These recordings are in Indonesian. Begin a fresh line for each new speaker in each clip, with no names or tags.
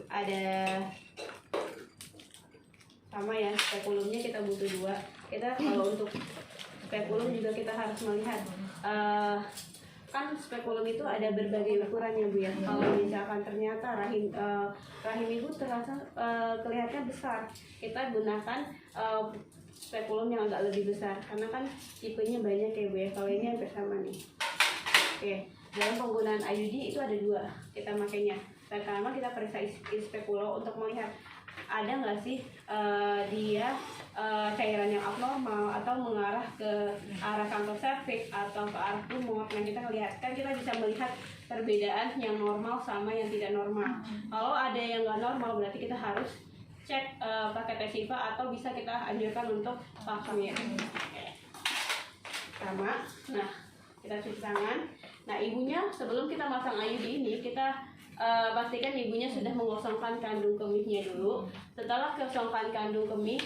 ada sama ya, spekulumnya kita butuh 2. Kita kalau untuk spekulum juga kita harus melihat kan spekulum itu ada berbagai ukuran ya Bu ya. Kalau misalkan ternyata rahim ibu terasa kelihatan besar, kita gunakan spekulum yang agak lebih besar karena kan tipenya banyak ya Bu ya. Kalau ini hampir sama nih. Oke, dalam penggunaan IUD itu ada 2 kita makainya. Pertama kita periksa spekulum untuk melihat ada nggak sih dia cairan yang abnormal atau mengarah ke arah kanker serviks atau ke arah tumor. Nah kita lihat kan kita bisa melihat perbedaan yang normal sama yang tidak normal. Kalau ada yang nggak normal berarti kita harus cek pakai tes SIFA atau bisa kita anjurkan untuk pap-smear. Sama. Nah kita cuci tangan. Nah ibunya sebelum kita masang IUD ini kita pastikan ibunya sudah mengosongkan kandung kemihnya dulu. Setelah kosongkan kandung kemih,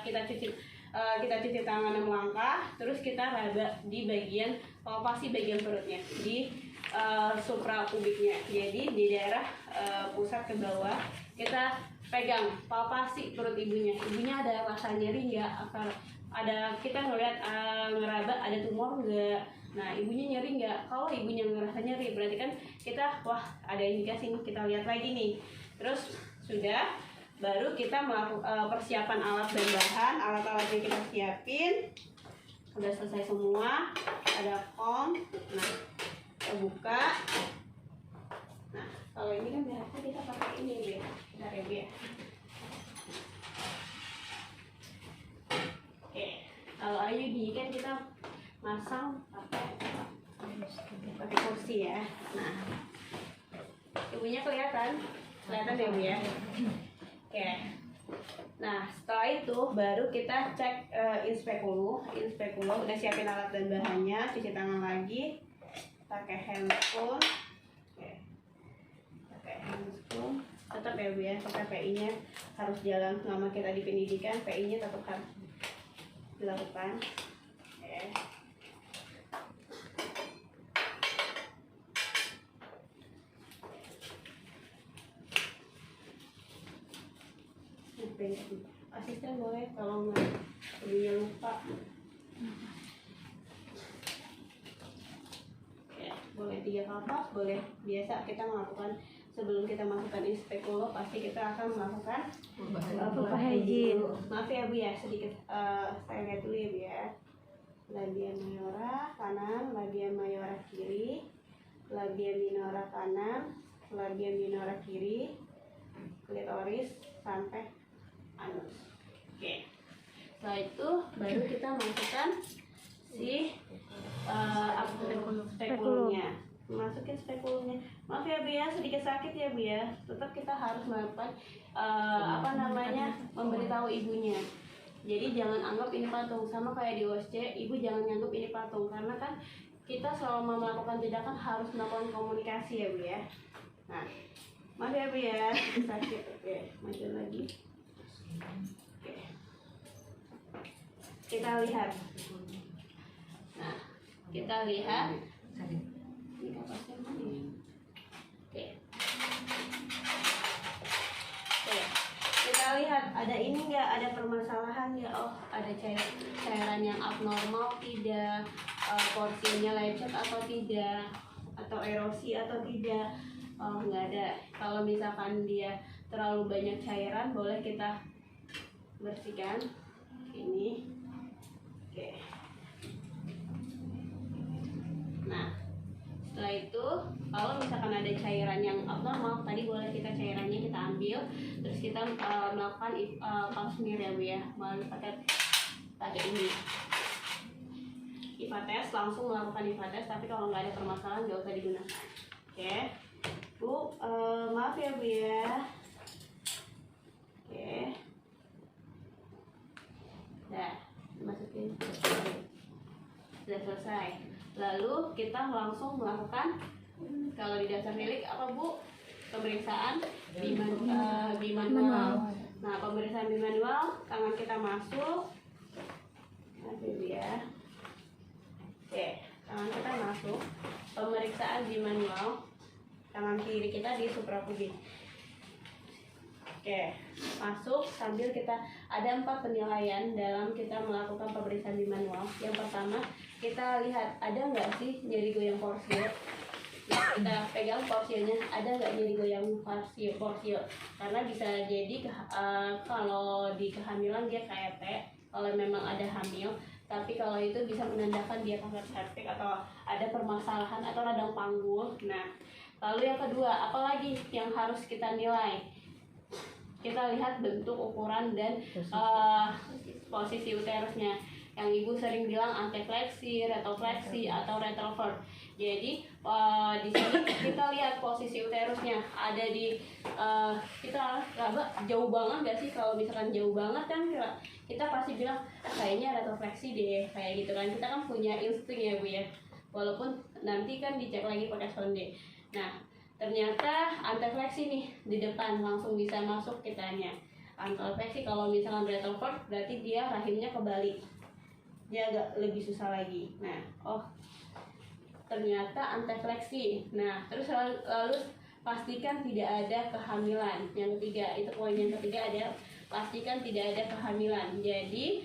kita cuci tangan 6 langkah, terus kita raba di bagian palpasi bagian perutnya, di suprapubiknya. Jadi di daerah pusat ke bawah kita pegang palpasi perut ibunya. Ibunya ada rasa nyeri nggak? Ada kita ngeliat ngeraba ada tumor nggak? Nah ibunya nyeri nggak? Kalau ibunya ngerasa nyeri berarti kan kita wah ada indikasi nih, kita lihat lagi nih. Terus sudah baru kita melakukan persiapan alat dan bahan. Alat-alat yang kita siapin udah selesai semua, ada kom. Nah kita buka. Nah kalau ini kan biasanya kita pakai ini ya, bentar ya Bu ya. Oke, kalau IUD kan kita masang pakai kursi ya. Nah ibunya kelihatan ya Bu ya. Oke. Nah setelah itu baru kita cek inspekulum. Udah siapin alat dan bahannya, cuci tangan lagi pakai handphone. Oke. Pakai handphone tetap ya Bu ya, pakai PI nya harus jalan selama kita di pendidikan, PI nya tetap harus dilakukan. Oke. Asisten boleh kalau nggak ibunya lupa. Ya, boleh 3 kapas, boleh biasa kita melakukan sebelum kita masukkan inspekulum pasti kita akan melakukan pupah hygiene. Maaf ya Bu ya, sedikit saya lihat dulu ya Bu ya. Labia mayora kanan, labia mayora kiri, labia minora kanan, labia minora kiri, klitoris sampai anus. Oke. Setelah itu baru kita masukkan si spekulumnya. Masukin spekulumnya. Maaf ya Bu ya, sedikit sakit ya Bu ya. Tetap kita harus melakukan memberitahu ibunya. Jadi jangan anggap ini patung, sama kayak di OSC, ibu jangan anggap ini patung karena kan kita selama melakukan tindakan harus melakukan komunikasi ya Bu ya. Nah, maaf ya Bu ya, sakit. Oke, maju lagi. Oke. Kita lihat. Nah, kita lihat. Ini kapasnya mana ya? Oke. Oke. Kita lihat ada ini nggak, ada permasalahan nggak? Oh, ada cairan yang abnormal tidak, porsinya lecet atau tidak, atau erosi atau tidak. Oh, nggak ada. Kalau misalkan dia terlalu banyak cairan, boleh kita bersihkan ini. Oke. Nah setelah itu kalau misalkan ada cairan yang abnormal tadi boleh kita cairannya kita ambil, terus kita melakukan pap smear ya Bu ya, pakai ini IVA test, langsung melakukan IVA test. Tapi kalau nggak ada permasalahan nggak usah digunakan. Oke Bu, maaf ya Bu ya. Oke. Nah, masukin. Sudah selesai. Lalu kita langsung melakukan kalau di dasar milik apa Bu? Pemeriksaan bimanual. Nah, pemeriksaan bimanual, tangan kita masuk. Nanti ya. Oke, tangan kita masuk. Pemeriksaan bimanual. Tangan kiri kita di suprapubik. Oke, masuk sambil kita ada 4 penilaian dalam kita melakukan pemeriksaan di manual. Yang pertama, kita lihat ada nggak sih nyeri goyang porsio. Nah, kita pegang porsionya, ada nggak nyeri goyang porsio. Karena bisa jadi kalau di kehamilan dia KET, kalau memang ada hamil. Tapi kalau itu bisa menandakan dia kanker servix atau ada permasalahan atau radang panggul. Nah, lalu yang kedua, apalagi yang harus kita nilai? Kita lihat bentuk, ukuran, dan posisi uterusnya. Yang ibu sering bilang antefleksi, retrofleksi, atau retrovert. Jadi di sini kita lihat posisi uterusnya ada di kita raba jauh banget nggak sih? Kalau misalkan jauh banget kan kita pasti bilang kayaknya retrofleksi deh, kayak gitu kan. Kita kan punya insting ya Bu ya. Walaupun nanti kan dicek lagi pakai sonde. Nah, ternyata antefleksi nih di depan langsung bisa masuk kitanya. Antefleksi kalau misalkan retrovert berarti dia rahimnya kebalik. Dia agak lebih susah lagi. Nah, ternyata antefleksi. Nah, terus lalu pastikan tidak ada kehamilan. Yang ketiga, itu poin yang ketiga ada pastikan tidak ada kehamilan. Jadi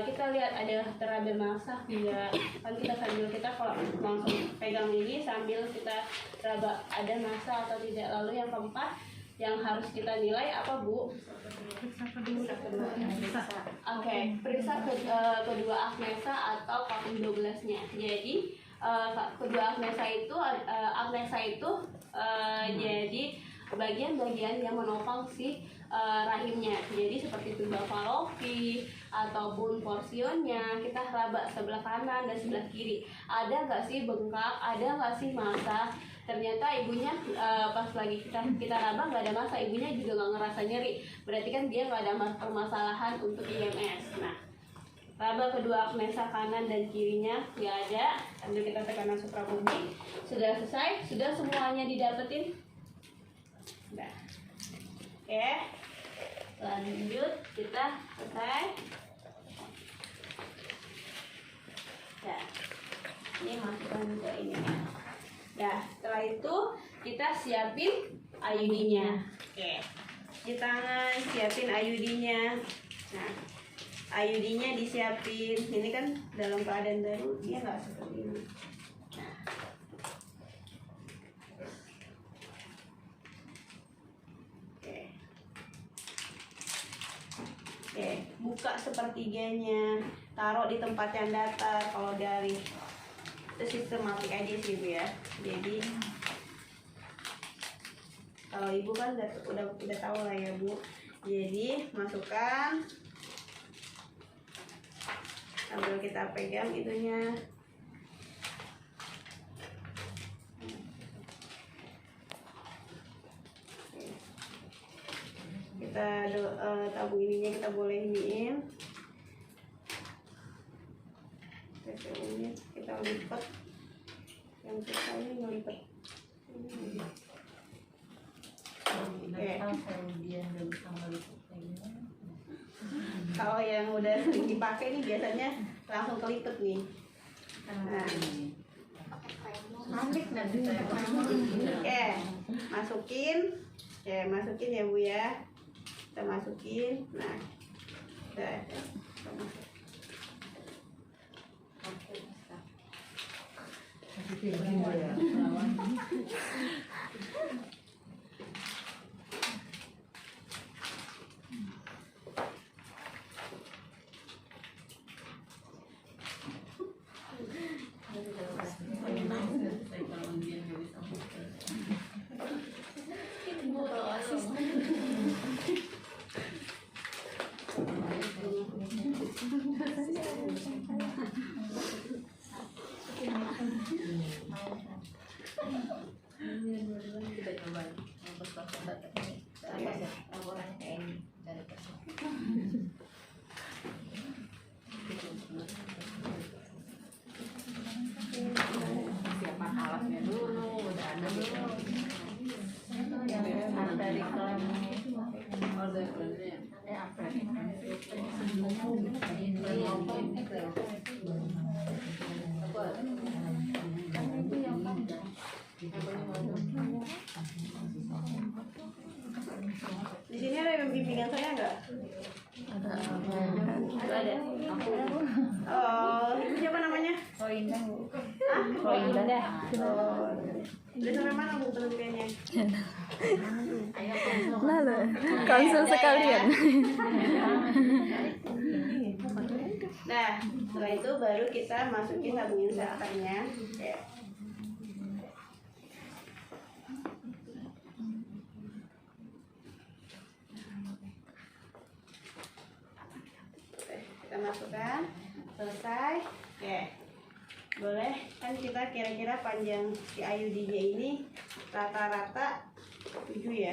kita lihat ada terabe masa enggak, kan kita sambil kita kalau langsung pegang ini sambil kita raba ada masa atau tidak. Lalu yang keempat yang harus kita nilai apa Bu? Periksa kedua agnesa atau kaping 12-nya. Jadi kedua agnesa itu jadi bagian-bagian yang menopang si rahimnya. Jadi seperti tuba Fallopi ataupun porsionnya kita raba sebelah kanan dan sebelah kiri. Ada nggak sih bengkak? Ada nggak sih masa? Ternyata ibunya pas lagi kita raba nggak ada masa, ibunya juga nggak ngerasa nyeri. Berarti kan dia nggak ada permasalahan untuk IMS. Nah, raba kedua agnesa kanan dan kirinya nggak ada. Sambil kita tekanan suprapubic. Sudah selesai? Sudah semuanya didapetin? Nah. Oke, lanjut kita selesai. Ya, ini masukkan ke ini ya. Ya, setelah itu kita siapin IUD-nya. Oke, di tangan siapin IUD-nya. Nah, IUD-nya disiapin. Ini kan dalam keadaan baru dia nggak seperti ini. Oke, buka sepertiganya, taruh di tempat yang datar. Kalau dari itu sistematik aja sih Bu ya. Jadi kalau ibu kan udah tahu lah ya Bu. Jadi masukkan sambil kita pegang itunya. Kita tabung ininya kita boleh iniin. Kita lipat. Yang kita ini ngelipat. Kalau yang udah sering dipakai nih biasanya langsung kelipet nih. Nah. Oke, masukin. Oke, masukin ya Bu ya. Kita masukin. Nah. Udah. Di sini Ini ada bimbingan saya nggak? Ada. Oh, ibu siapa namanya?
Roindah.
Ah,
Roindah.
Oh, udah sampai mana bu penelitiannya?
Lalu konsul sekalian.
Nah, setelah itu baru kita masukin sabun insektannya. Ya. Kita masukkan, selesai. Oke. Boleh kan kita kira-kira panjang si IUD-nya ini rata-rata 7 ya.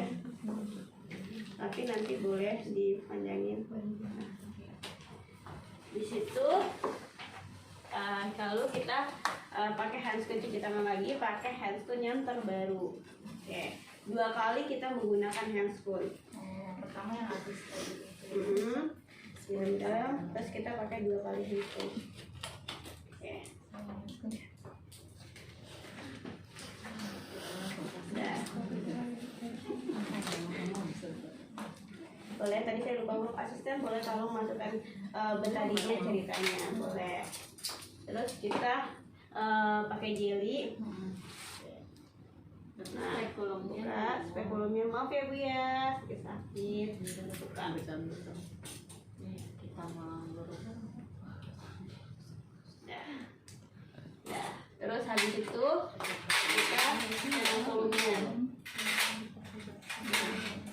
Tapi nanti boleh dipanjangin. Di situ kalau kita pakai handscoon cuci tangan lagi, pakai handscoon yang terbaru. Oke. 2 kali kita menggunakan handscoon.
Pertama yang habis tadi.
Direndam, terus kita pakai 2 kali handscoon. Oke. Nah. Boleh, tadi saya lupa ngomong asisten, boleh tolong masukkan betadinya ceritanya, boleh. Terus kita pakai jelly. Nah, buka spekulumnya, maaf ya bu ya, sakit. Buka.
Kita mau
Nah, terus habis itu kita channel volumenya.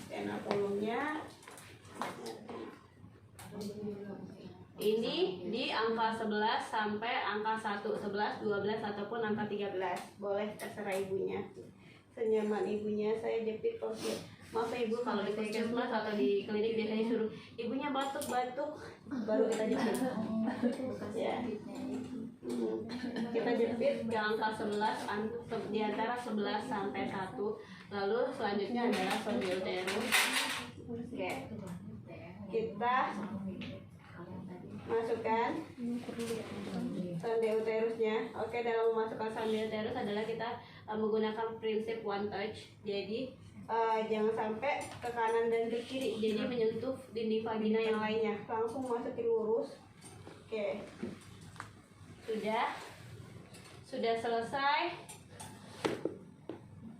Channel volumenya ini di angka 11 sampai angka 1, 11, 12 ataupun angka 13. Boleh terserah ibunya. Senyaman ibunya. Saya jepit posisi. Maaf ya ibu, kalau di puskesmas atau di klinik biasanya suruh ibunya batuk-batuk baru kita jepit. Ya. Kita jepit di angka 11, di antara 11 sampai 1. Lalu selanjutnya adalah sonde uterus. Oke. Kita masukkan sonde uterusnya. Oke, dalam memasukkan sonde uterus adalah kita menggunakan prinsip one touch. Jadi jangan sampai ke kanan dan ke kiri, jadi menyentuh dinding vagina yang lainnya. Langsung masukin lurus. Oke. Sudah selesai.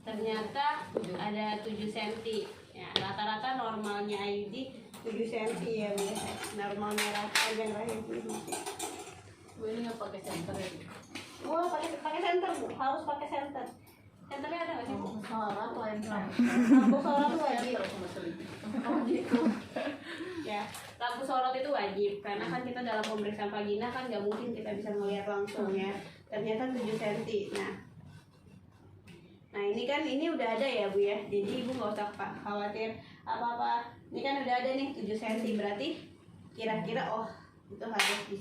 Ternyata ada 7 cm. Ya, rata-rata normalnya IUD 7 cm ya, normalnya panjang rahim.
Bu ini nggak pakai center ya?
Wah, pakai center bu, harus pakai center. Centernya ada nggak sih bu?
Suara atau yang
Lampu sorot itu wajib.
Oh gitu.
Ya, lampu sorot itu wajib karena kan kita dalam pemeriksaan vagina kan nggak mungkin kita bisa melihat langsung ya. Ternyata 7 cm. Nah ini kan ini udah ada ya bu ya. Jadi ibu nggak usah khawatir apa-apa. Ini kan udah ada nih 7 cm, berarti kira-kira oh itu harus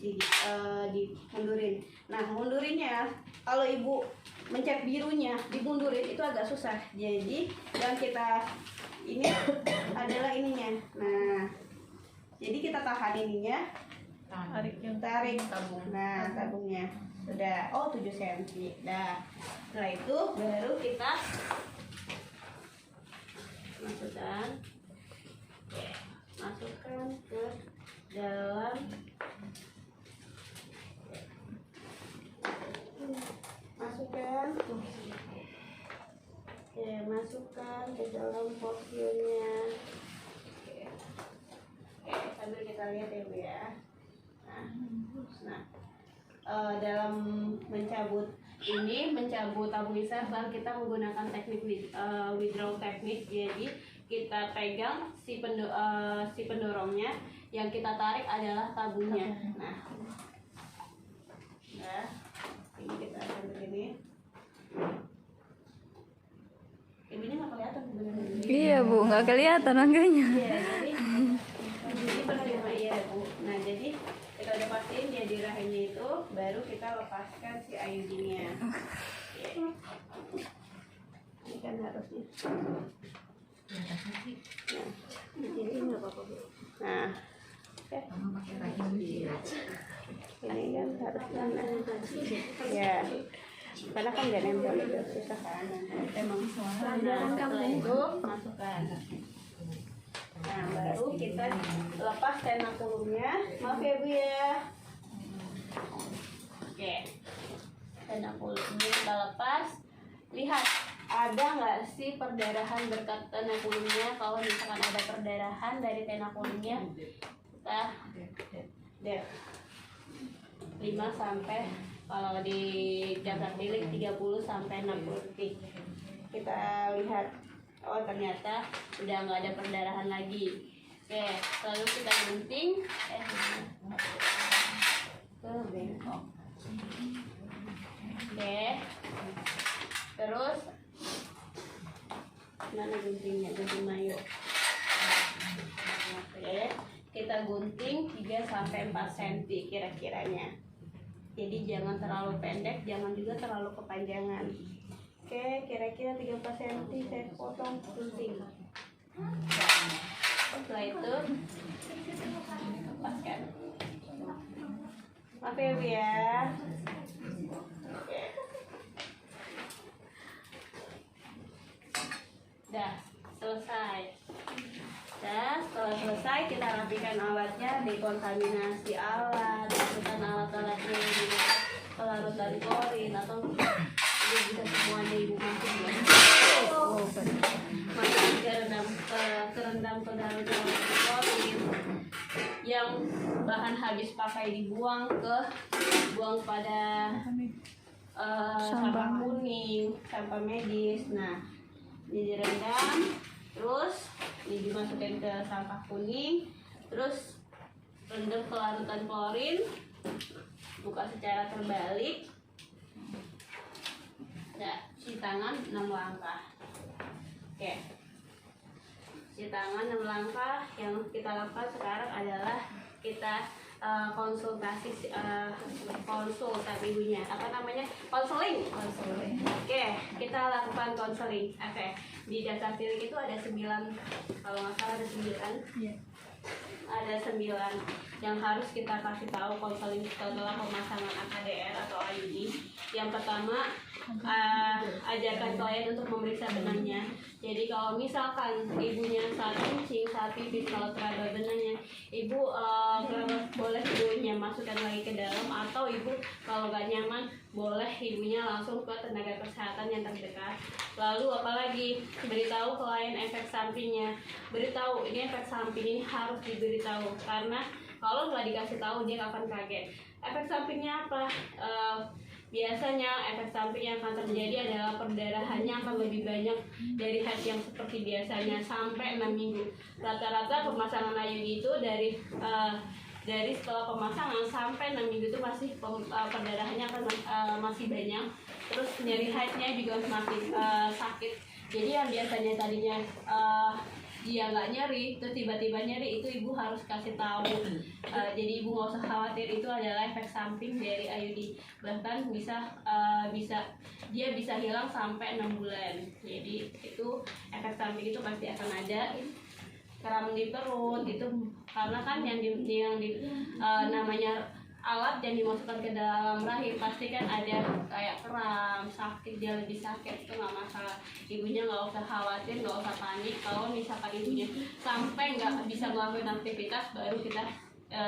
dimundurin. Nah mundurinnya kalau ibu mencet birunya dimundurin itu agak susah. Jadi yang kita ini adalah ininya. Nah jadi kita tahan ininya, tarik tabung. Nah tabungnya sudah 7 cm. Nah setelah itu baru kita masukkan ke dalam masukkan ke dalam porsinya. Oke, sambil kita lihat ya bu ya. Dalam mencabut tabung isar, kita menggunakan teknik withdrawal teknik. Jadi kita pegang si pendorongnya, yang kita tarik adalah tabungnya. Nah ini kita akan begini. Ibunya nggak kelihatan sebenarnya.
Iya bu, nggak kelihatan angkanya.
Iya, jadi penerima iya bu. Nah jadi kita udah pastiin dia di rahimnya itu, baru kita lepaskan si IUD-nya. Ini kan harusnya. Nah, jadi nggak apa-apa bu. Nah, ini kan harusnya ya. Karena kan gak nempel itu susah kan. Emang setelah itu masukkan. Nah, baru kita lepas tenakulumnya. Maaf ya Bu ya. Oke, tenakulumnya kita lepas. Lihat, ada nggak sih perdarahan berkat tenakulumnya? Kalau misalkan ada perdarahan dari tenakulumnya, kita deh 5 sampai, kalau di daftar bilik 30 sampai 60 detik. Kita lihat, oh ternyata udah nggak ada perdarahan lagi. Oke, lalu kita gunting ke bengkok. Oke, terus mana guntingnya, gunting mayo. Oke, kita gunting 3 sampai 4 cm kira-kiranya. Jadi jangan terlalu pendek, jangan juga terlalu kepanjangan. Oke, kira-kira 3-4 cm saya potong gunting. Setelah itu lepaskan. Maaf ya Bu ya. Oke. Dah selesai. Setelah selesai kita rapikan alatnya, dekontaminasi alat, masukkan alat-alatnya di pelarutan klorin atau dia bisa semuanya ibu masukin. Masukkan kerendam ke dalam klorin. Yang bahan habis pakai dibuang pada sampah kuning, sampah medis. Nah, ini direndam, terus ini dimasukin ke sampah kuning, terus rendam ke larutan klorin, buka secara terbalik. Nah, cuci tangan 6 langkah. Oke, cuci tangan 6 langkah. Yang kita lakukan sekarang adalah kita konsultasi konsul sama ibunya, apa namanya, konseling. Oke, kita lakukan konseling. Oke, di daftar tilik itu ada 9, kalau nggak salah ada 9. Ada 9 yang harus kita kasih tahu konseling setelah pemasangan AKDR atau IUD. Yang pertama, ajarkan klien untuk memeriksa benangnya. Jadi kalau misalkan ibunya saat kencing, saat pipis, kalau teraba benangnya, ibu boleh ibunya masukkan lagi ke dalam, atau ibu kalau gak nyaman boleh ibunya langsung ke tenaga kesehatan yang terdekat. Lalu apalagi, beritahu klien efek sampingnya. Beritahu ini efek samping ini harus diberitahu, karena kalau nggak dikasih tahu dia akan kaget. Efek sampingnya apa? Biasanya efek samping yang akan terjadi adalah perdarahannya akan lebih banyak dari haid yang seperti biasanya sampai 6 minggu. Rata-rata pemasangan IUD itu dari setelah pemasangan sampai 6 minggu itu masih perdarahannya akan masih banyak. Terus nyeri haidnya juga semakin sakit. Jadi yang biasanya tadinya dia nggak nyeri, terus tiba-tiba nyeri, itu ibu harus kasih tahu. Jadi ibu nggak usah khawatir, itu adalah efek samping dari IUD. Bahkan bisa bisa hilang sampai 6 bulan. Jadi itu efek samping itu pasti akan ada. Kram di perut itu karena kan yang namanya alat yang dimasukkan ke dalam rahim pasti kan ada kayak kram, sakit, dia lebih sakit, itu nggak masalah. Ibunya nggak usah khawatir, nggak usah panik. Kalau misalkan ibunya sampai nggak bisa melakukan aktivitas, baru kita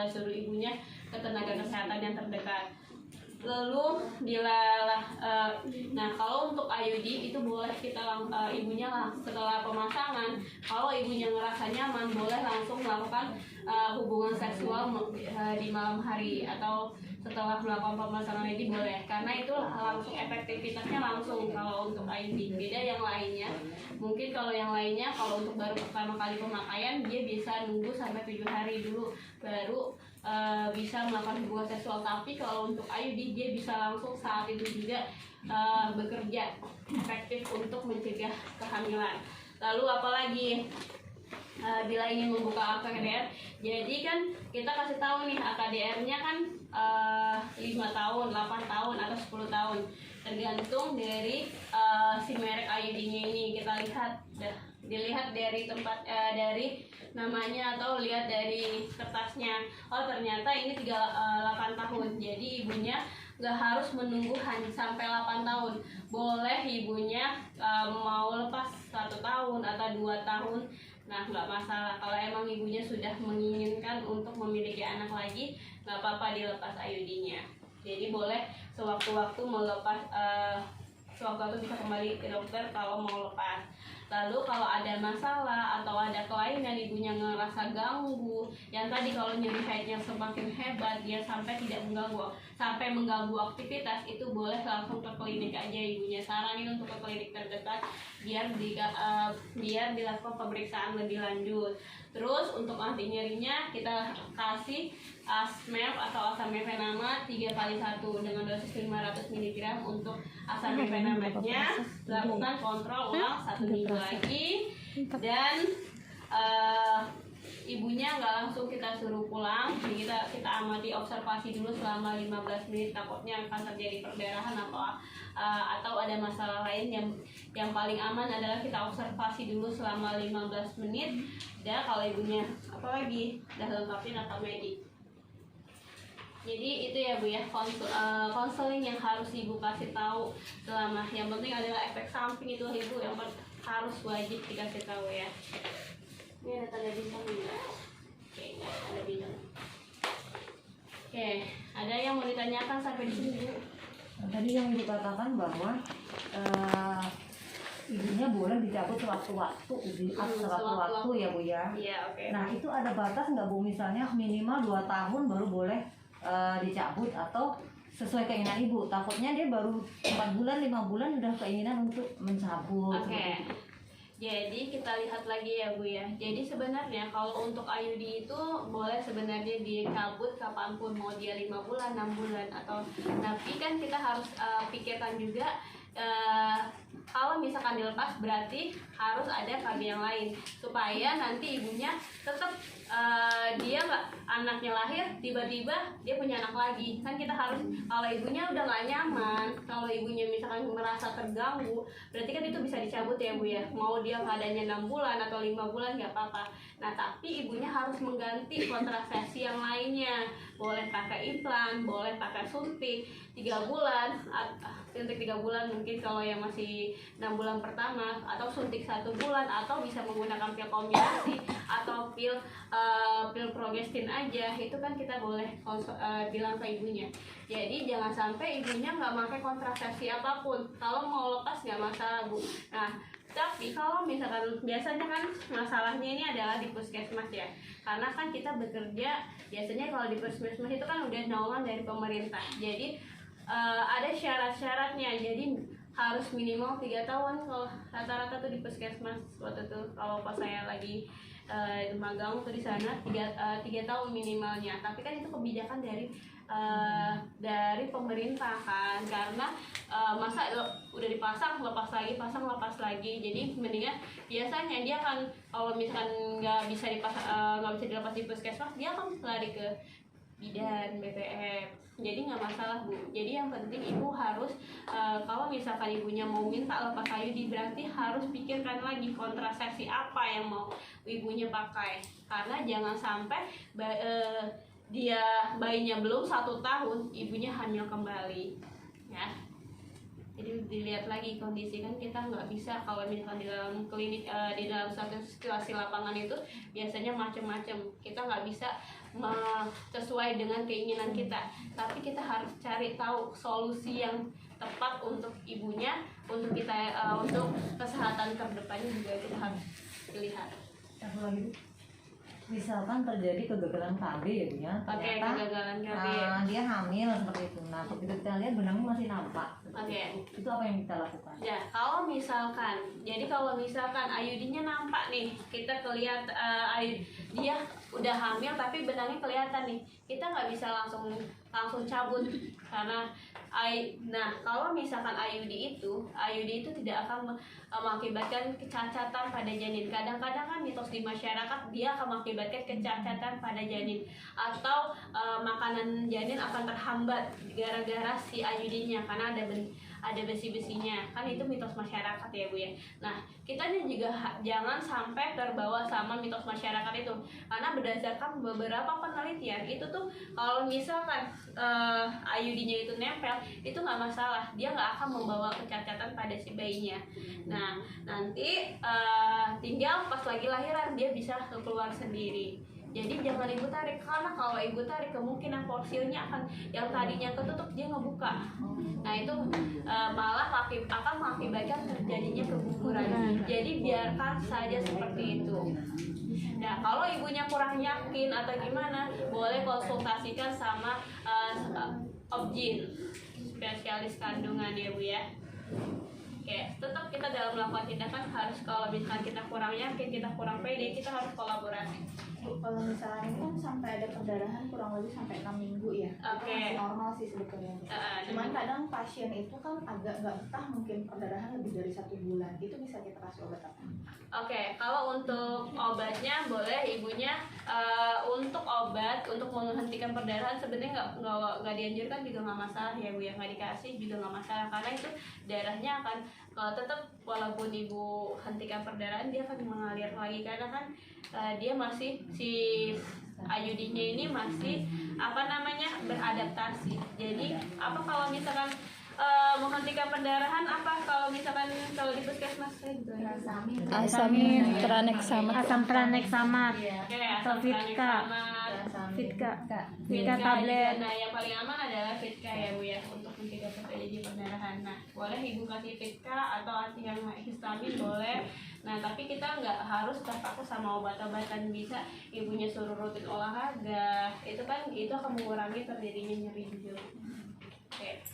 suruh ibunya ke tenaga kesehatan yang terdekat. Lalu nah kalau untuk IUD itu boleh kita ibunya setelah pemasangan, kalau ibunya ngerasa nyaman boleh langsung melakukan hubungan seksual di malam hari atau setelah melakukan pemasangan ini boleh, karena itu langsung efektivitasnya langsung kalau untuk IUD. Beda yang lainnya, mungkin kalau yang lainnya kalau untuk baru pertama kali pemakaian dia bisa nunggu sampai 7 hari dulu baru bisa melakukan hubungan seksual. Tapi kalau untuk IUD dia bisa langsung saat itu juga bekerja efektif untuk mencegah kehamilan. Lalu apalagi bila ingin membuka AKDR, jadi kan kita kasih tahu nih AKDR-nya kan 5 tahun, 8 tahun atau 10 tahun tergantung dari si merek IUD-nya ini. Kita dilihat dari tempat dari namanya atau lihat dari kertasnya. Oh ternyata ini 8 tahun. Jadi ibunya nggak harus menunggu hanya sampai 8 tahun. Boleh ibunya mau lepas 1 tahun atau 2 tahun Nah, nggak masalah kalau emang ibunya sudah menginginkan untuk memiliki anak lagi, nggak apa-apa dilepas IUD-nya. Jadi boleh sewaktu-waktu melepas, sewaktu-waktu bisa kembali ke dokter kalau mau lepas. Lalu kalau ada masalah atau ada kelainan ibunya ngerasa ganggu, yang tadi kalau nyeri haidnya semakin hebat, dia sampai tidak mengganggu aktivitas, itu boleh langsung ke klinik aja ibunya. Saranin untuk ke klinik terdekat biar dilakukan pemeriksaan lebih lanjut. Terus untuk anti nyerinya kita kasih Asmep atau Asamefenamat 3x1 dengan dosis 500 mg untuk Asamefenamatnya. Lakukan kontrol ulang 1 minggu lagi, dan ibunya nggak langsung kita suruh pulang. Jadi kita amati, observasi dulu selama 15 menit, takutnya akan terjadi perdarahan atau ada masalah lain. Yang paling aman adalah kita observasi dulu selama 15 menit. Dan kalau ibunya apalagi udah lengkapin atau medik. Jadi itu ya Bu ya, konseling yang harus Ibu kasih tahu selama. Yang penting adalah efek samping itu Ibu yang harus wajib dikasih tahu ya. Ini ada tanda bintang enggak? Oke, enggak ada bintang. Oke, ada yang mau ditanyakan sampai di sini Bu?
Tadi yang dikatakan bahwa ibunya boleh dicabut sewaktu-waktu, sewaktu-waktu ya Bu ya.
Iya, oke.
Nah itu ada batas nggak Bu, misalnya minimal 2 tahun baru boleh dicabut, atau sesuai keinginan ibu? Takutnya dia baru 4 bulan 5 bulan udah keinginan untuk mencabut.
Oke. Jadi kita lihat lagi ya Bu ya. Jadi sebenarnya kalau untuk IUD itu boleh sebenarnya dicabut kapanpun, mau dia 5 bulan, 6 bulan atau, tapi kan kita harus pikirkan juga kalau misalkan dilepas berarti harus ada KB yang lain supaya nanti ibunya tetap dia nggak, anaknya lahir tiba-tiba dia punya anak lagi. Kan kita harus, kalau ibunya udah nggak nyaman, kalau ibunya misalkan merasa terganggu, berarti kan itu bisa dicabut ya Bu ya. Mau dia keadaannya 6 bulan atau 5 bulan nggak apa-apa. Nah tapi ibunya harus mengganti kontrasepsi yang lainnya. Boleh pakai implan, boleh pakai suntik 3 bulan, suntik 3 bulan mungkin kalau yang masih 6 bulan pertama, atau suntik 1 bulan, atau bisa menggunakan pil kombinasi atau pil progestin aja. Itu kan kita boleh bilang ke ibunya. Jadi jangan sampai ibunya nggak pakai kontrasepsi apapun. Kalau mau lepas nggak masalah Bu. Nah tapi kalau misalkan biasanya kan masalahnya ini adalah di puskesmas ya, karena kan kita bekerja biasanya kalau di puskesmas itu kan udah naungan dari pemerintah. Jadi ada syarat-syaratnya. Jadi harus minimal 3 tahun kalau rata-rata tuh di puskesmas. Waktu itu kalau pas saya lagi magang tuh di sana 3 tahun minimalnya. Tapi kan itu kebijakan dari pemerintah kan, karena masa udah dipasang lepas lagi, pasang lepas lagi. Jadi mendingan biasanya dia kan kalau misalkan nggak bisa dilepas di puskesmas, dia akan lari ke bidan, BPF. Jadi nggak masalah Bu. Jadi yang penting ibu harus kalau misalkan ibunya mau minta lepas IUD, berarti harus pikirkan lagi kontrasepsi apa yang mau ibunya pakai. Karena jangan sampai dia bayinya belum 1 tahun, ibunya hamil kembali ya. Jadi dilihat lagi kondisi, kan kita nggak bisa kalau misalkan di dalam klinik, di dalam satu situasi lapangan itu biasanya macam-macam. Kita nggak bisa sesuai dengan keinginan kita, tapi kita harus cari tahu solusi yang tepat untuk ibunya, untuk kita, untuk kesehatan kedepannya juga kita harus lihat.
Satu lagi, misalkan terjadi kegagalan KB ya Bu ya,
Oke, kegagalan KB.
dia hamil seperti itu. Nah begitu kita lihat benangnya masih nampak.
Oke.
Itu apa yang kita lakukan?
Ya, kalau misalkan IUD-nya nampak nih, kita kelihatan dia udah hamil tapi benangnya kelihatan nih, kita nggak bisa langsung cabut karena nah kalau misalkan IUD itu tidak akan mengakibatkan kecacatan pada janin. Kadang-kadang kan mitos di masyarakat dia akan mengakibatkan kecacatan pada janin, atau makanan janin akan terhambat gara-gara si IUD-nya, karena ada besi-besinya, kan itu mitos masyarakat ya Bu ya. Nah kita juga jangan sampai terbawa sama mitos masyarakat itu, karena berdasarkan beberapa penelitian itu tuh kalau misalkan IUD-nya itu nempel itu nggak masalah, dia nggak akan membawa kecacatan pada si bayinya. Nah nanti tinggal pas lagi lahiran dia bisa keluar sendiri. Jadi jangan ibu tarik, karena kalau ibu tarik kemungkinan fosilnya akan yang tadinya ketutup dia ngebuka. Nah itu malah akan mengakibatkan terjadinya keguguran. Jadi biarkan saja seperti itu. Nah kalau ibunya kurang yakin atau gimana, boleh konsultasikan sama OB/GYN, spesialis kandungan ya Bu ya. Oke, tetap kita dalam melakukan tindakan harus, kalau misalkan kita kurang yakin, kita kurang pede, kita harus kolaborasi.
Bu, kalau misalnya ini kan sampai ada perdarahan kurang lebih sampai 6 minggu ya.
Oke.
Itu masih normal sih sebetulnya. Cuman kadang pasien itu kan agak nggak betah, mungkin perdarahan lebih dari 1 bulan. Itu bisa kita kasih obat apa?
Oke, kalau untuk obatnya boleh ibunya untuk obat untuk menghentikan perdarahan sebenarnya nggak dianjurkan juga nggak masalah ya Bu ya, nggak dikasih juga nggak masalah, karena itu darahnya akan tetap walaupun ibu hentikan perdarahan dia akan mengalir lagi, karena kan dia masih si IUD-nya ini masih beradaptasi. Jadi kalau misalkan menghentikan perdarahan kalau di puskesmas saya gitu ya.
Asam tranexamat.
Asam tranexamat
Oke,
atau
asam
Fitka.
Fitka
Fitka tablet.
Nah, yang paling aman adalah Fitka ya Bu ya, untuk mencegah terjadi perdarahan. Nah, boleh ibu kasih Fitka atau anti yang histamin boleh. Nah, tapi kita nggak harus terpaku sama obat-obatan, bisa ibunya suruh rutin olahraga. Itu akan mengurangi terjadinya nyeri juga. Oke.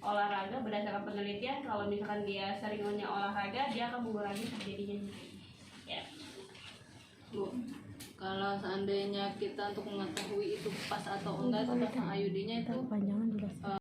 Olahraga berdasarkan penelitian, kalau misalkan dia seringnya olahraga dia akan mengurangi terjadinya nyeri. Ya.
Bu, kalau seandainya kita untuk mengetahui itu pas atau enggak itu pasang IUD-nya itu
Panjangan jelas.